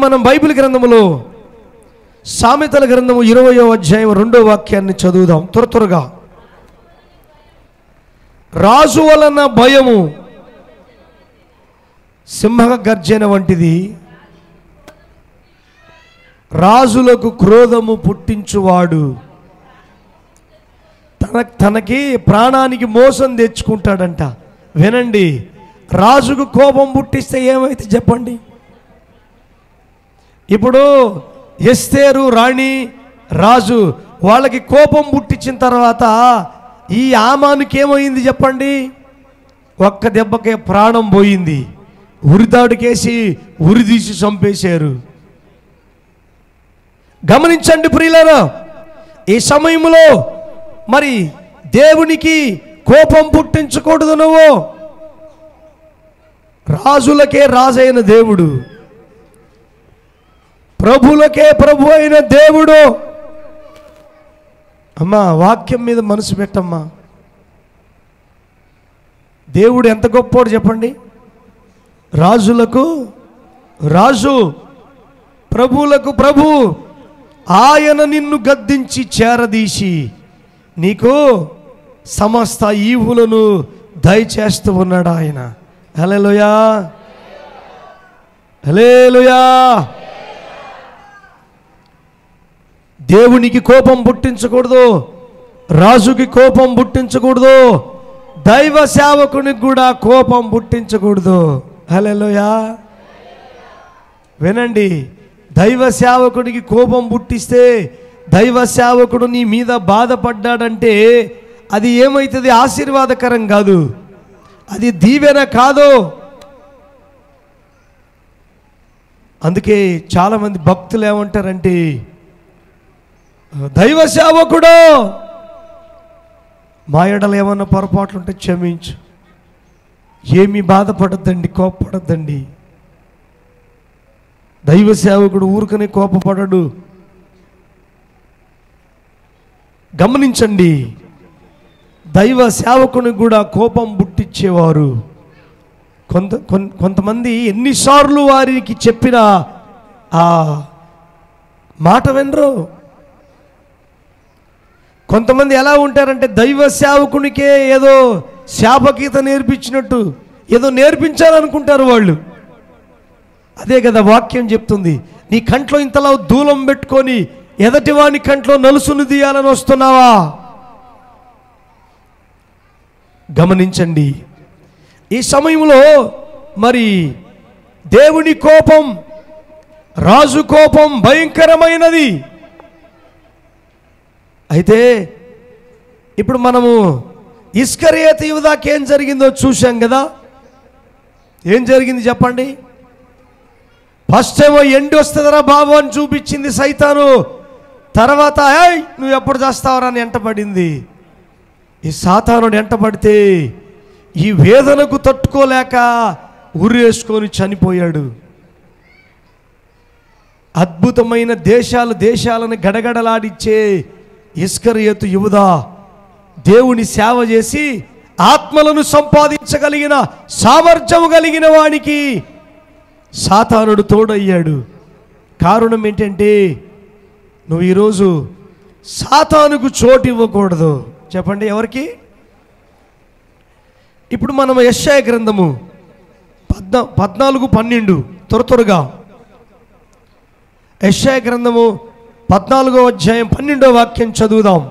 మనం బైబిల్ గ్రంథములో సామెతల గ్రంథము 20వ అధ్యాయం 2వ వాక్యాన్ని చదువుదాం త్వరగా. రాజు వలన భయము సింహ గర్జన వంటిది, రాజులకు క్రోధము పుట్టించువాడు తనకి ప్రాణానికి మోసం తెచ్చుకుంటాడంట. వినండి, రాజుకు కోపం పుట్టిస్తే ఏమైతే చెప్పండి. ఇప్పుడు ఎస్తేరు రాణి రాజు వాళ్ళకి కోపం పుట్టించిన తర్వాత ఈ ఆమానుకి ఏమైంది చెప్పండి? ఒక్క దెబ్బకే ప్రాణం పోయింది. ఉరితాడుకేసి ఉరిదీసి చంపేశారు. గమనించండి ప్రియులారా, ఈ సమయంలో మరి దేవునికి కోపం పుట్టించకూడదు. నువ్వు రాజులకే రాజైన దేవుడు, ప్రభులకే ప్రభు అయిన దేవుడు. అమ్మా, వాక్యం మీద మనసు పెట్టమ్మా. దేవుడు ఎంత గొప్పోడు చెప్పండి. రాజులకు రాజు, ప్రభువులకు ప్రభు. ఆయన నిన్ను గద్దించి చేరదీసి నీకు సమస్త ఈవులను దయచేస్తూ ఉన్నాడు ఆయన. హల్లెలూయా, హల్లెలూయా. దేవునికి కోపం పుట్టించకూడదు, రాజుకి కోపం పుట్టించకూడదు, దైవ సేవకునికి కూడా కోపం పుట్టించకూడదు. హల్లెలూయా. వినండి, దైవ సేవకుడికి కోపం పుట్టిస్తే, దైవ సేవకుడు నీ మీద బాధపడ్డాడంటే అది ఏమవుతుంది? ఆశీర్వాదకరం కాదు, అది దీవెన కాదు. అందుకే చాలామంది భక్తులు ఏమంటారంటే, దైవ సేవకుడు మా ఎడల ఏమన్నా పొరపాట్లు ఉంటే క్షమించు, ఏమీ బాధపడద్దండి, కోపపడద్దండి. దైవ సేవకుడు ఊరుకనే కోపపడడు. గమనించండి, దైవ సేవకునికి కూడా కోపం పుట్టించేవారు కొంతమంది. ఎన్నిసార్లు వారికి చెప్పిన ఆ మాట వినరు. కొంతమంది ఎలా ఉంటారంటే దైవ సేవకునికే ఏదో శాపగీత నేర్పించినట్టు ఏదో నేర్పించాలనుకుంటారు వాళ్ళు. అదే కదా వాక్యం చెప్తుంది. నీ కంట్లో ఇంతలా దూలం పెట్టుకొని ఎదటివాని కంట్లో నలుసును తీయాలని వస్తున్నావా? గమనించండి, ఈ సమయంలో మరి దేవుని కోపం, రాజు కోపం భయంకరమైనది. అయితే ఇప్పుడు మనము ఇస్కరియోతు యూదాకి ఏం జరిగిందో చూశాం కదా. ఏం జరిగింది చెప్పండి? ఫస్ట్ ఏమో ఎండి వస్తుందరా బాబు అని చూపించింది సైతాను. తర్వాత నువ్వు ఎప్పుడు చేస్తావరా అని ఎంటపడింది. ఈ సాతానుడు ఎంటపడితే ఈ వేదనకు తట్టుకోలేక ఉరేసుకొని చనిపోయాడు. అద్భుతమైన దేశాలను గడగడలాడిచ్చే ఇస్కరియోతు యూదా దేవుని సేవ చేసి ఆత్మలను సంపాదించగలిగిన సామర్థ్యము కలిగిన వానికి సాతానుడు తోడయ్యాడు. కారణం ఏంటంటే నువ్వు ఈరోజు సాతానుకు చోటు ఇవ్వకూడదు. చెప్పండి ఎవరికి? ఇప్పుడు మనం యెషయా గ్రంథము 14:12 త్వరగా యెషయా గ్రంథము 14వ అధ్యాయం 12వ వాక్యం చదువుదాం.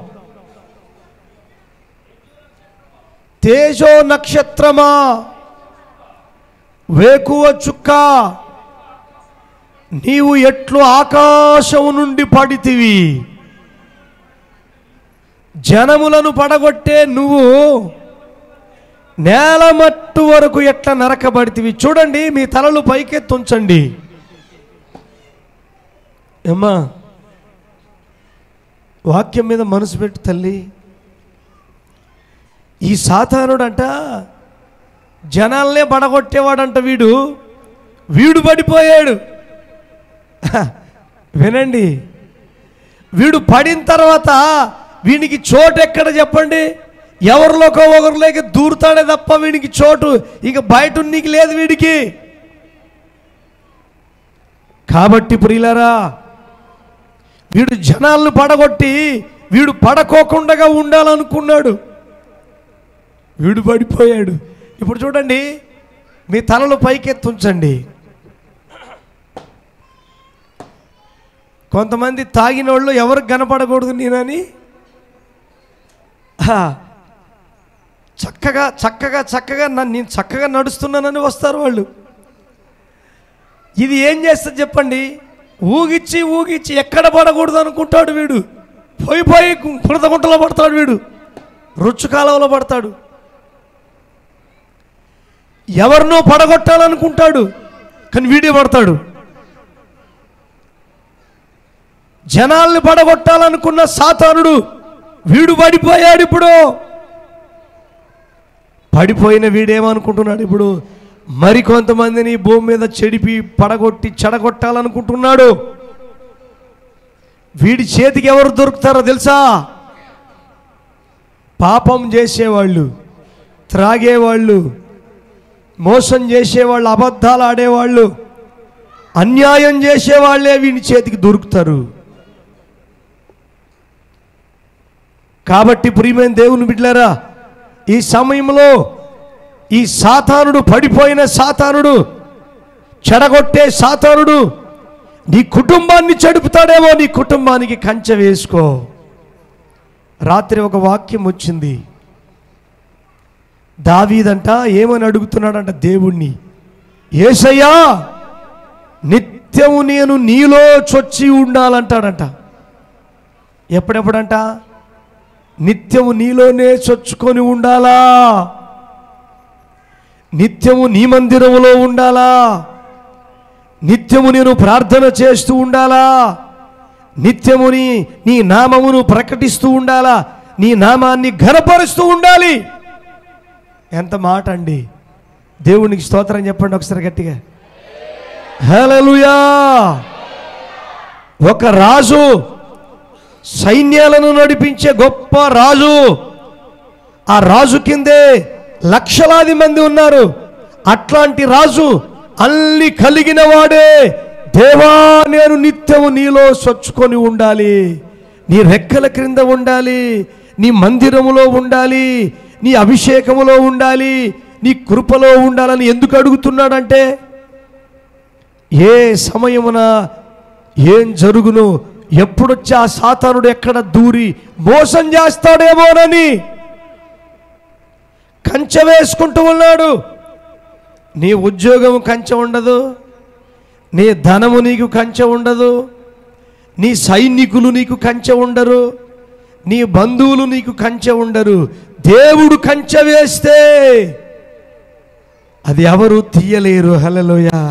తేజో నక్షత్రమా, వేకువ చుక్క, నీవు ఎట్లు ఆకాశము నుండి పడితివి, జనములను పడగొట్టే నువ్వు నేలమట్టు వరకు ఎట్లా నరకబడితివి. చూడండి, మీ తలలు పైకెత్తుంచండి. అమ్మా, వాక్యం మీద మనసు పెట్టు తల్లి. ఈ సాతానుడంట జనాలనే పడగొట్టేవాడంట. వీడు పడిపోయాడు. వినండి, వీడు పడిన తర్వాత వీనికి చోటు ఎక్కడ చెప్పండి? ఎవరిలోకో ఒకరిలోకి దూరుతాడే తప్ప వీడికి చోటు ఇక బయట నీకు లేదు. వీడికి కాబట్టి ప్రియులారా, వీడు జనాలను పడగొట్టి వీడు పడకోకుండా ఉండాలనుకున్నాడు, వీడు పడిపోయాడు. ఇప్పుడు చూడండి, మీ తలలు పైకెత్తుంచండి. కొంతమంది తాగిన వాళ్ళు ఎవరికి కనపడకూడదు నేనని చక్కగా చక్కగా చక్కగా నేను చక్కగా నడుస్తున్నానని వస్తారు వాళ్ళు. ఇది ఏం చేస్తుంది చెప్పండి? ఊగిచ్చి ఊగిచ్చి ఎక్కడ పడకూడదు అనుకుంటాడు వీడు. పోయి పోయి బురదగుంటలో పడతాడు, వీడు రుచి కాలంలో పడతాడు. ఎవరినో పడగొట్టాలనుకుంటాడు, కానీ వీడే పడతాడు. జనాల్ని పడగొట్టాలనుకున్న సాతానుడు వీడు పడిపోయాడు. ఇప్పుడు పడిపోయిన వీడేమనుకుంటున్నాడు? ఇప్పుడు మరికొంతమందిని భూమి మీద పడగొట్టి చెడగొట్టాలనుకుంటున్నాడు. వీడి చేతికి ఎవరు దొరుకుతారో తెలుసా? పాపం చేసేవాళ్ళు, త్రాగేవాళ్ళు, మోసం చేసేవాళ్ళు, అబద్ధాలు ఆడేవాళ్ళు, అన్యాయం చేసేవాళ్ళే వీడి చేతికి దొరుకుతారు. కాబట్టి ప్రియమైన దేవుని బిడ్డలారా, ఈ సమయంలో ఈ సాతానుడు, పడిపోయిన సాతానుడు, చెడగొట్టే సాతానుడు నీ కుటుంబాన్ని చెడుపుతాడేమో. నీ కుటుంబానికి కంచె వేసుకో. రాత్రి ఒక వాక్యం వచ్చింది. దావీదంట ఏమని అడుగుతున్నాడంట దేవుణ్ణి, యేసయ్యా నిత్యము నేను నీలో చొచ్చి ఉండాలంటాడంట. ఎప్పుడెప్పుడంట? నిత్యము నీలోనే చొచ్చుకొని ఉండాలా, నిత్యము నీ మందిరములో ఉండాలా, నిత్యము నేను ప్రార్థన చేస్తూ ఉండాలా, నిత్యము నీ నామమును ప్రకటిస్తూ ఉండాలా, నీ నామాన్ని ఘనపరుస్తూ ఉండాలి. ఎంత మాట అండి! దేవునికి స్తోత్రం చెప్పండి ఒకసారి గట్టిగా. హల్లెలూయా! ఒక రాజు, సైన్యాలను నడిపించే గొప్ప రాజు, ఆ రాజు కిందే లక్షలాది మంది ఉన్నారు. అట్లాంటి రాజు అన్ని కలిగిన వాడే, దేవా నేను నిత్యము నీలో చొచ్చుకొని ఉండాలి, నీ రెక్కల క్రింద ఉండాలి, నీ మందిరములో ఉండాలి, నీ అభిషేకములో ఉండాలి, నీ కృపలో ఉండాలని ఎందుకు అడుగుతున్నాడంటే, ఏ సమయమున ఏం జరుగును, ఎప్పుడొచ్చి ఆ సాతానుడు ఎక్కడ దూరి మోసం చేస్తాడేమోనని కంచె వేసుకుంటూ ఉన్నాడు. నీ ఉద్యోగం కంచె ఉండదు, నీ ధనము నీకు కంచె ఉండదు, నీ సైనికులు నీకు కంచె ఉండరు, నీ బంధువులు నీకు కంచె ఉండరు. దేవుడు కంచె వేస్తే అది ఎవరు తీయలేరు. హల్లెలూయా!